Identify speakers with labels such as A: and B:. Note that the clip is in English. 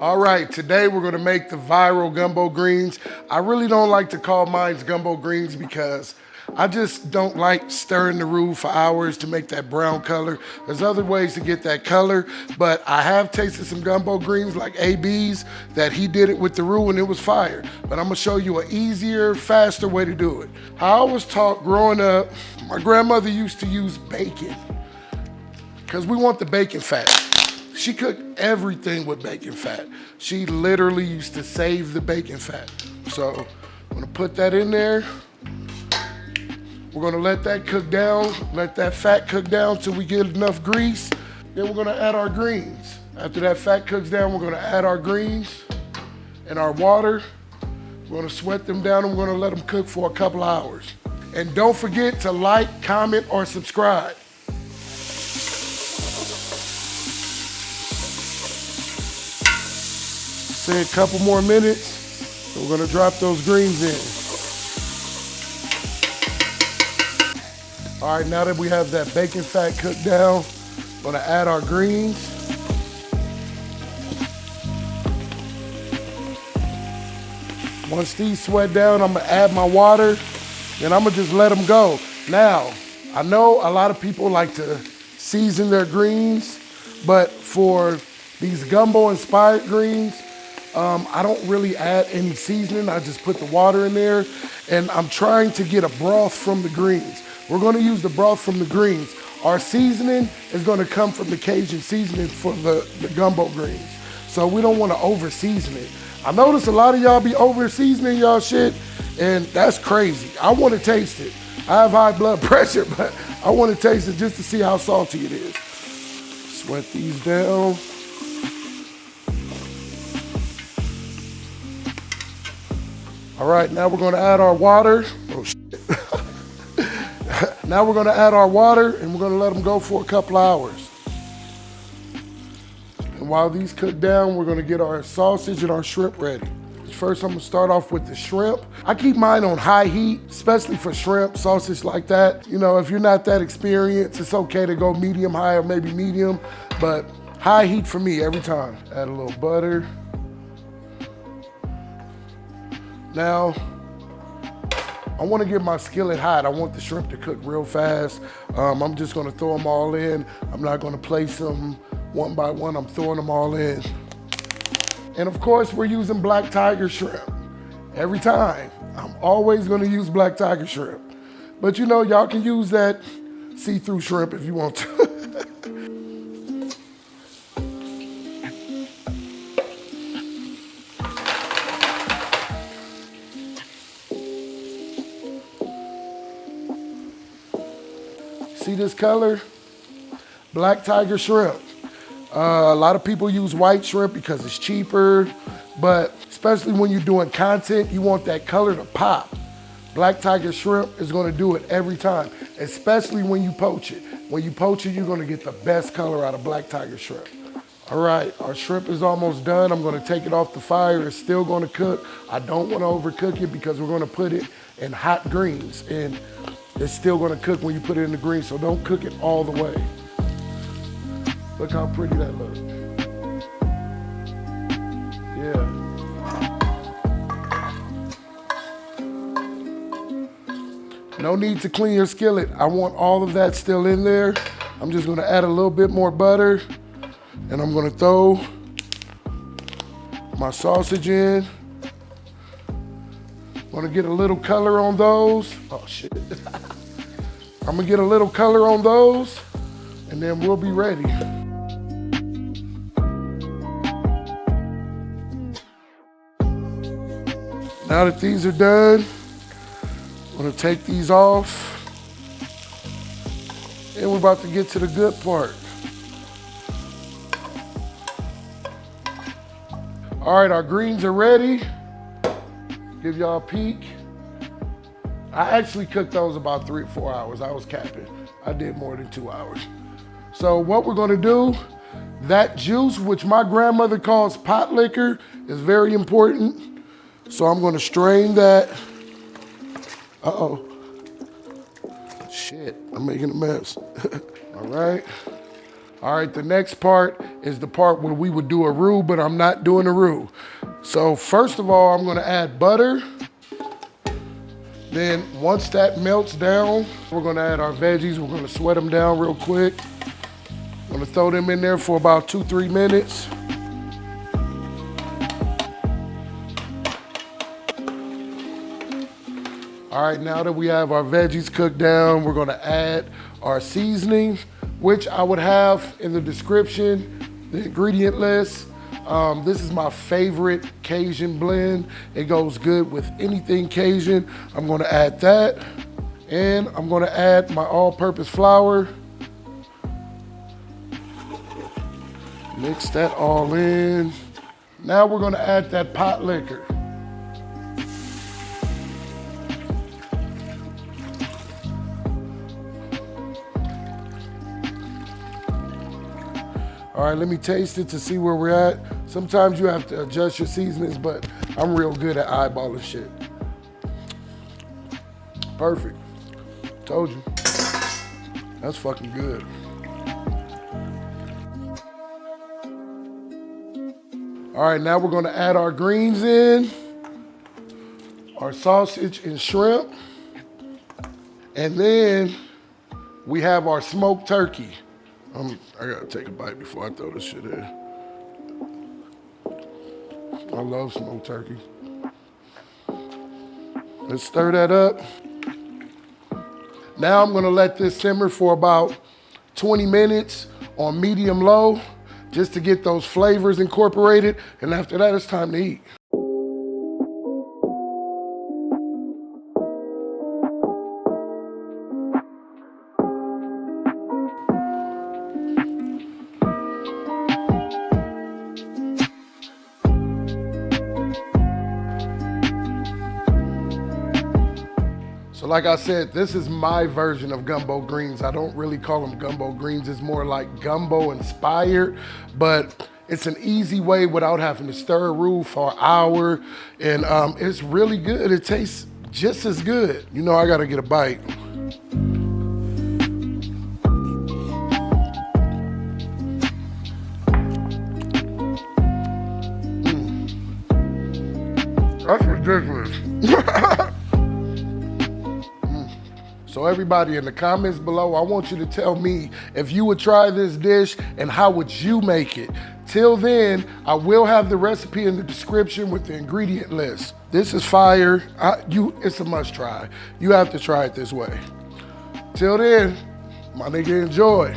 A: All right, today we're gonna make the viral gumbo greens. I really don't like to call mine gumbo greens because I just don't like stirring the roux for hours to make that brown color. There's other ways to get that color, but I have tasted some gumbo greens like AB's that he did it with the roux and it was fire. But I'm gonna show you an easier, faster way to do it. How I was taught growing up, my grandmother used to use bacon because we want the bacon fat. She cooked everything with bacon fat. She literally used to save the bacon fat. So I'm gonna put that in there. We're gonna let that cook down, let that fat cook down till we get enough grease. Then we're gonna add our greens. After that fat cooks down, we're gonna add our greens and our water. We're gonna sweat them down and we're gonna let them cook for a couple hours. And don't forget to like, comment, or subscribe. Say a couple more minutes, and we're gonna drop those greens in. All right, now that we have that bacon fat cooked down, we're gonna add our greens. Once these sweat down, I'm gonna add my water, and I'm gonna just let them go. Now, I know a lot of people like to season their greens, but for these gumbo inspired greens, I don't really add any seasoning. I just put the water in there, and I'm trying to get a broth from the greens. We're gonna use the broth from the greens. Our seasoning is gonna come from the Cajun seasoning for the gumbo greens. So we don't wanna over season it. I notice a lot of y'all be over seasoning y'all shit, and that's crazy. I wanna taste it. I have high blood pressure, but I wanna taste it just to see how salty it is. Sweat these down. All right, now we're gonna add our water. Oh, shit. Now we're gonna add our water and we're gonna let them go for a couple hours. And while these cook down, we're gonna get our sausage and our shrimp ready. First, I'm gonna start off with the shrimp. I keep mine on high heat, especially for shrimp, sausage like that. You know, if you're not that experienced, it's okay to go medium high or maybe medium, but high heat for me every time. Add a little butter. Now, I wanna get my skillet hot. I want the shrimp to cook real fast. I'm just gonna throw them all in. I'm not gonna place them one by one. I'm throwing them all in. And of course, we're using black tiger shrimp. Every time, I'm always gonna use black tiger shrimp. But you know, y'all can use that see-through shrimp if you want to. See this color? Black tiger shrimp. A lot of people use white shrimp because it's cheaper, but especially when you're doing content, you want that color to pop. Black tiger shrimp is gonna do it every time, especially when you poach it. When you poach it, you're gonna get the best color out of black tiger shrimp. All right, our shrimp is almost done. I'm gonna take it off the fire. It's still gonna cook. I don't wanna overcook it because we're gonna put it in hot greens, and it's still gonna cook when you put it in the greens, so don't cook it all the way. Look how pretty that looks. Yeah. No need to clean your skillet. I want all of that still in there. I'm just gonna add a little bit more butter, and I'm gonna throw my sausage in. Wanna get a little color on those. Oh shit. I'm gonna get a little color on those, and then we'll be ready. Now that these are done, I'm gonna take these off, and we're about to get to the good part. All right, our greens are ready. Give y'all a peek. I actually cooked those about 3 or 4 hours. I was capping. I did more than 2 hours. So what we're gonna do, that juice, which my grandmother calls pot liquor, is very important. So I'm gonna strain that. Uh-oh. Shit, I'm making a mess. All right. All right, the next part is the part where we would do a roux, but I'm not doing a roux. So first of all, I'm gonna add butter. Then once that melts down, we're gonna add our veggies. We're gonna sweat them down real quick. I'm gonna throw them in there for about 2-3 minutes. All right, now that we have our veggies cooked down, we're gonna add our seasonings, which I would have in the description, the ingredient list. This is my favorite Cajun blend. It goes good with anything Cajun. I'm gonna add that. And I'm gonna add my all-purpose flour. Mix that all in. Now we're gonna add that pot liquor. All right, let me taste it to see where we're at. Sometimes you have to adjust your seasonings, but I'm real good at eyeballing shit. Perfect. Told you. That's fucking good. All right, now we're gonna add our greens in, our sausage and shrimp, and then we have our smoked turkey. I gotta take a bite before I throw this shit in. I love smoked turkey. Let's stir that up. Now I'm gonna let this simmer for about 20 minutes on medium low, just to get those flavors incorporated. And after that, it's time to eat. So like I said, this is my version of gumbo greens. I don't really call them gumbo greens. It's more like gumbo inspired, but it's an easy way without having to stir a roux for an hour. And it's really good. It tastes just as good. You know, I gotta get a bite. That's ridiculous. So everybody in the comments below, I want you to tell me if you would try this dish and how would you make it. Till then, I will have the recipe in the description with the ingredient list. This is fire. It's a must try. You have to try it this way. Till then, my nigga, enjoy.